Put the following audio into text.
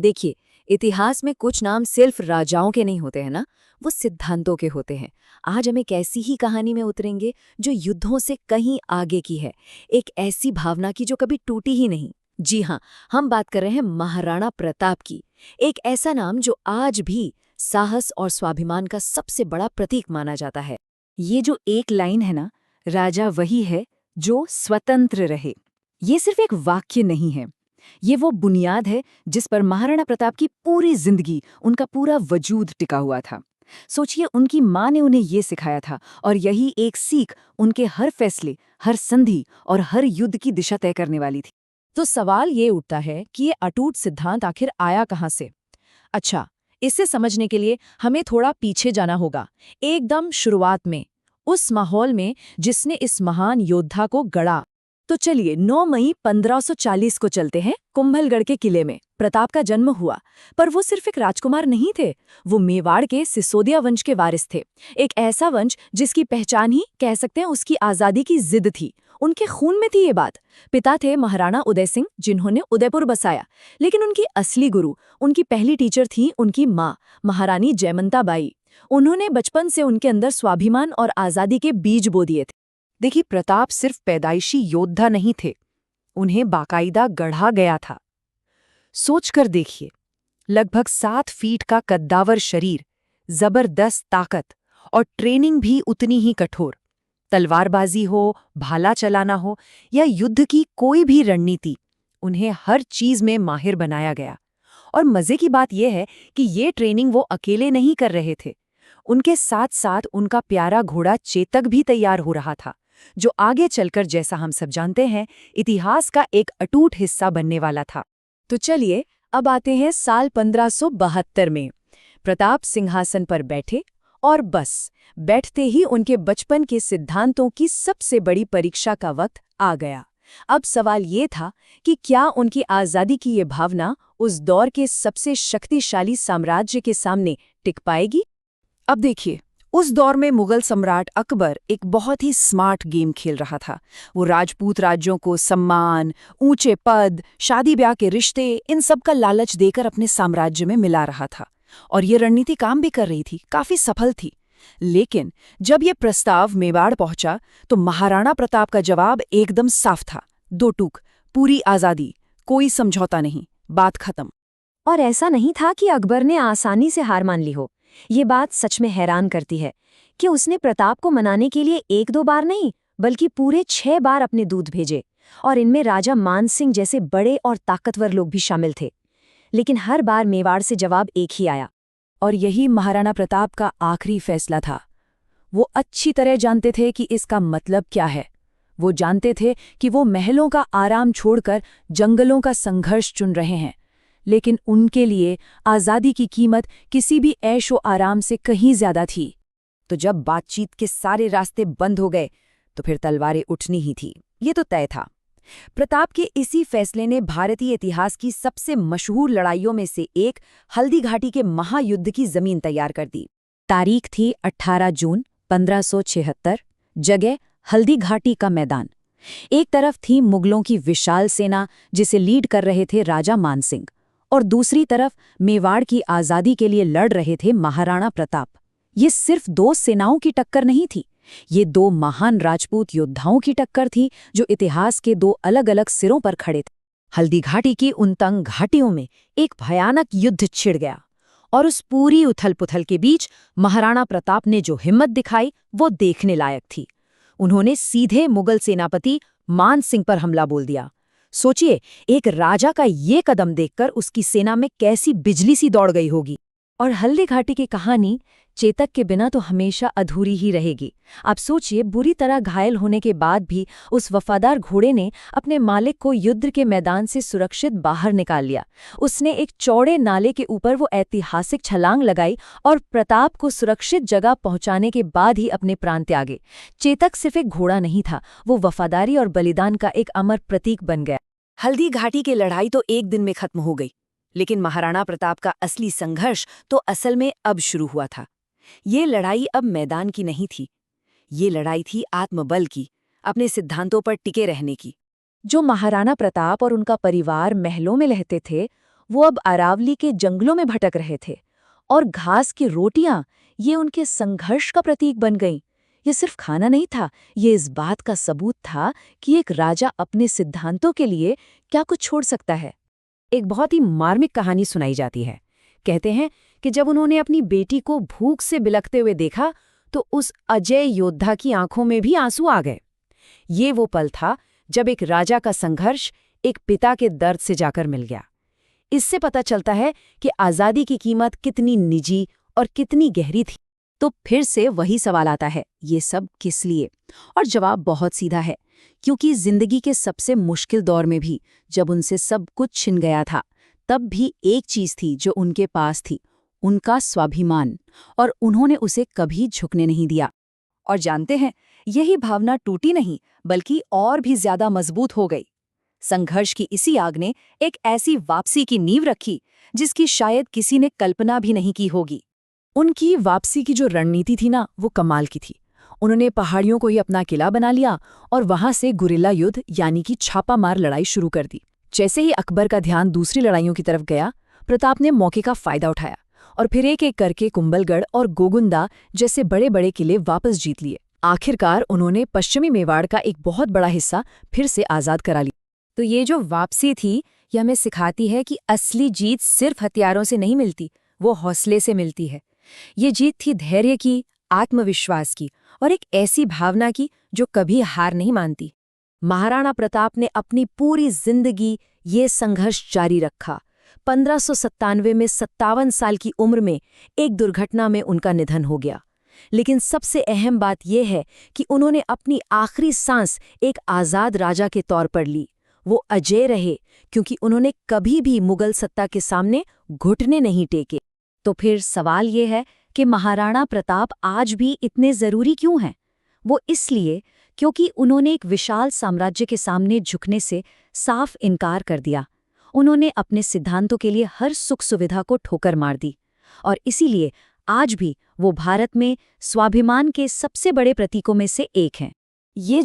देखिए, इतिहास में कुछ नाम सिर्फ राजाओं के नहीं होते हैं ना, वो सिद्धांतों के होते हैं। आज हम एक ऐसी ही कहानी में उतरेंगे जो युद्धों से कहीं आगे की है, एक ऐसी भावना की जो कभी टूटी ही नहीं। जी हाँ, हम बात कर रहे हैं महाराणा प्रताप की। एक ऐसा नाम जो आज भी साहस और स्वाभिमान का सबसे बड़ा प्रतीक माना जाता है। ये जो एक लाइन है ना, राजा वही है जो स्वतंत्र रहे, ये सिर्फ एक वाक्य नहीं है। ये वो बुनियाद है जिस पर महाराणा प्रताप की पूरी जिंदगी, उनका पूरा वजूद टिका हुआ था। सोचिए, उनकी माँ ने उन्हें ये सिखाया था और यही एक सीख उनके हर फैसले, हर संधि और हर युद्ध की दिशा तय करने वाली थी। तो सवाल ये उठता है कि ये अटूट सिद्धांत आखिर आया कहाँ से। अच्छा, इसे समझने के लिए हमें थोड़ा पीछे जाना होगा, एकदम शुरुआत में, उस माहौल में जिसने इस महान योद्धा को गढ़ा। तो चलिए 9 मई 1540 को चलते हैं। कुंभलगढ़ के किले में प्रताप का जन्म हुआ, पर वो सिर्फ एक राजकुमार नहीं थे, वो मेवाड़ के सिसोदिया वंश के वारिस थे। एक ऐसा वंश जिसकी पहचान ही कह सकते हैं उसकी आज़ादी की जिद थी। उनके खून में थी ये बात। पिता थे महाराणा उदय सिंह, जिन्होंने उदयपुर बसाया, लेकिन उनकी असली गुरु, उनकी पहली टीचर थी उनकी माँ महारानी जयमंता बाई। उन्होंने बचपन से उनके अंदर स्वाभिमान और आज़ादी के बीज बो दिए थे। देखिए, प्रताप सिर्फ पैदाइशी योद्धा नहीं थे, उन्हें बाकायदा गढ़ा गया था। सोचकर देखिए, लगभग 7 फीट का कद्दावर शरीर, जबरदस्त ताकत और ट्रेनिंग भी उतनी ही कठोर। तलवारबाजी हो, भाला चलाना हो या युद्ध की कोई भी रणनीति, उन्हें हर चीज में माहिर बनाया गया। और मजे की बात यह है कि ये ट्रेनिंग वो अकेले नहीं कर रहे थे, उनके साथ साथ उनका प्यारा घोड़ा चेतक भी तैयार हो रहा था, जो आगे चलकर, जैसा हम सब जानते हैं, इतिहास का एक अटूट हिस्सा बनने वाला था। तो चलिए अब आते हैं साल 1572 में। प्रताप सिंहासन पर बैठे और बस बैठते ही उनके बचपन के सिद्धांतों की सबसे बड़ी परीक्षा का वक्त आ गया। अब सवाल ये था कि क्या उनकी आज़ादी की ये भावना उस दौर के सबसे शक्तिशाली साम्राज्य के सामने टिक पाएगी। अब देखिए, उस दौर में मुगल सम्राट अकबर एक बहुत ही स्मार्ट गेम खेल रहा था। वो राजपूत राज्यों को सम्मान, ऊंचे पद, शादी ब्याह के रिश्ते, इन सब का लालच देकर अपने साम्राज्य में मिला रहा था। और ये रणनीति काम भी कर रही थी, काफी सफल थी। लेकिन जब ये प्रस्ताव मेवाड़ पहुंचा तो महाराणा प्रताप का जवाब एकदम साफ था, 2 टूक, पूरी आजादी, कोई समझौता नहीं, बात खत्म। और ऐसा नहीं था कि अकबर ने आसानी से हार मान ली हो। ये बात सच में हैरान करती है कि उसने प्रताप को मनाने के लिए 1-2 बार नहीं, बल्कि पूरे 6 बार अपने दूत भेजे, और इनमें राजा मान सिंह जैसे बड़े और ताकतवर लोग भी शामिल थे। लेकिन हर बार मेवाड़ से जवाब एक ही आया। और यही महाराणा प्रताप का आखिरी फैसला था। वो अच्छी तरह जानते थे कि इसका मतलब क्या है। वो जानते थे कि वो महलों का आराम छोड़कर जंगलों का संघर्ष चुन रहे हैं, लेकिन उनके लिए आज़ादी की कीमत किसी भी ऐशो आराम से कहीं ज्यादा थी। तो जब बातचीत के सारे रास्ते बंद हो गए तो फिर तलवारें उठनी ही थी, ये तो तय था। प्रताप के इसी फैसले ने भारतीय इतिहास की सबसे मशहूर लड़ाइयों में से एक, हल्दी घाटी के महायुद्ध की जमीन तैयार कर दी। तारीख थी 18 जून 1576, जगह हल्दी घाटी का मैदान। एक तरफ थी मुगलों की विशाल सेना जिसे लीड कर रहे थे राजा मानसिंह, और दूसरी तरफ मेवाड़ की आज़ादी के लिए लड़ रहे थे महाराणा प्रताप। ये सिर्फ 2 सेनाओं की टक्कर नहीं थी, ये 2 महान राजपूत योद्धाओं की टक्कर थी जो इतिहास के 2 अलग-अलग सिरों पर खड़े थे। हल्दी घाटी की उन तंग घाटियों में एक भयानक युद्ध छिड़ गया, और उस पूरी उथल-पुथल के बीच महाराणा प्रताप ने जो हिम्मत दिखाई वो देखने लायक थी। उन्होंने सीधे मुगल सेनापति मान सिंह पर हमला बोल दिया। सोचिए, एक राजा का ये कदम देखकर उसकी सेना में कैसी बिजली सी दौड़ गई होगी। और हल्दी घाटी की कहानी चेतक के बिना तो हमेशा अधूरी ही रहेगी। आप सोचिए, बुरी तरह घायल होने के बाद भी उस वफादार घोड़े ने अपने मालिक को युद्ध के मैदान से सुरक्षित बाहर निकाल लिया। उसने एक चौड़े नाले के ऊपर वो ऐतिहासिक छलांग लगाई और प्रताप को सुरक्षित जगह पहुंचाने के बाद ही अपने प्राण त्यागे। चेतक सिर्फ एक घोड़ा नहीं था, वो वफादारी और बलिदान का एक अमर प्रतीक बन गया। हल्दी घाटी की लड़ाई तो एक दिन में खत्म हो गई, लेकिन महाराणा प्रताप का असली संघर्ष तो असल में अब शुरू हुआ था। ये लड़ाई अब मैदान की नहीं थी, ये लड़ाई थी आत्मबल की, अपने सिद्धांतों पर टिके रहने की। जो महाराणा प्रताप और उनका परिवार महलों में रहते थे, वो अब अरावली के जंगलों में भटक रहे थे, और घास की रोटियां ये उनके संघर्ष का प्रतीक बन गईं। ये सिर्फ खाना नहीं था, ये इस बात का सबूत था कि एक राजा अपने सिद्धांतों के लिए क्या कुछ छोड़ सकता है। एक बहुत ही मार्मिक कहानी सुनाई जाती है। कहते हैं कि जब उन्होंने अपनी बेटी को भूख से बिलखते हुए देखा तो उस अजय योद्धा की आंखों में भी आंसू आ गए। ये वो पल था जब एक राजा का संघर्ष एक पिता के दर्द से जाकर मिल गया। इससे पता चलता है कि आज़ादी की कीमत कितनी निजी और कितनी गहरी थी। तो फिर से वही सवाल आता है, ये सब किस लिए? और जवाब बहुत सीधा है, क्योंकि जिंदगी के सबसे मुश्किल दौर में भी, जब उनसे सब कुछ छिन गया था, तब भी एक चीज थी जो उनके पास थी, उनका स्वाभिमान, और उन्होंने उसे कभी झुकने नहीं दिया। और जानते हैं, यही भावना टूटी नहीं बल्कि और भी ज्यादा मजबूत हो गई। संघर्ष की इसी आग ने एक ऐसी वापसी की नींव रखी जिसकी शायद किसी ने कल्पना भी नहीं की होगी। उनकी वापसी की जो रणनीति थी ना, वो कमाल की थी। उन्होंने पहाड़ियों को ही अपना किला बना लिया और वहां से गुरिल्ला युद्ध यानी कि छापामार लड़ाई शुरू कर दी। जैसे ही अकबर का ध्यान दूसरी लड़ाइयों की तरफ गया, प्रताप ने मौके का फायदा उठाया और फिर एक एक करके कुंभलगढ़ और गोगुंदा जैसे बड़े बड़े किले वापस जीत लिए। आखिरकार उन्होंने पश्चिमी मेवाड़ का एक बहुत बड़ा हिस्सा फिर से आज़ाद करा लिया। तो ये जो वापसी थी, ये हमें सिखाती है कि असली जीत सिर्फ हथियारों से नहीं मिलती, वो हौसले से मिलती है। ये जीत थी धैर्य की, आत्मविश्वास की और एक ऐसी भावना की जो कभी हार नहीं मानती। महाराणा प्रताप ने अपनी पूरी जिंदगी ये संघर्ष जारी रखा। 1597 में 57 साल की उम्र में एक दुर्घटना में उनका निधन हो गया। लेकिन सबसे अहम बात यह है कि उन्होंने अपनी आखिरी सांस एक आज़ाद राजा के तौर पर ली। वो अजेय रहे क्योंकि उन्होंने कभी भी मुगल सत्ता के सामने घुटने नहीं टेके। तो फिर सवाल ये है कि महाराणा प्रताप आज भी इतने ज़रूरी क्यों हैं? वो इसलिए क्योंकि उन्होंने एक विशाल साम्राज्य के सामने झुकने से साफ इनकार कर दिया। उन्होंने अपने सिद्धांतों के लिए हर सुख सुविधा को ठोकर मार दी, और इसीलिए आज भी वो भारत में स्वाभिमान के सबसे बड़े प्रतीकों में से एक हैं। ये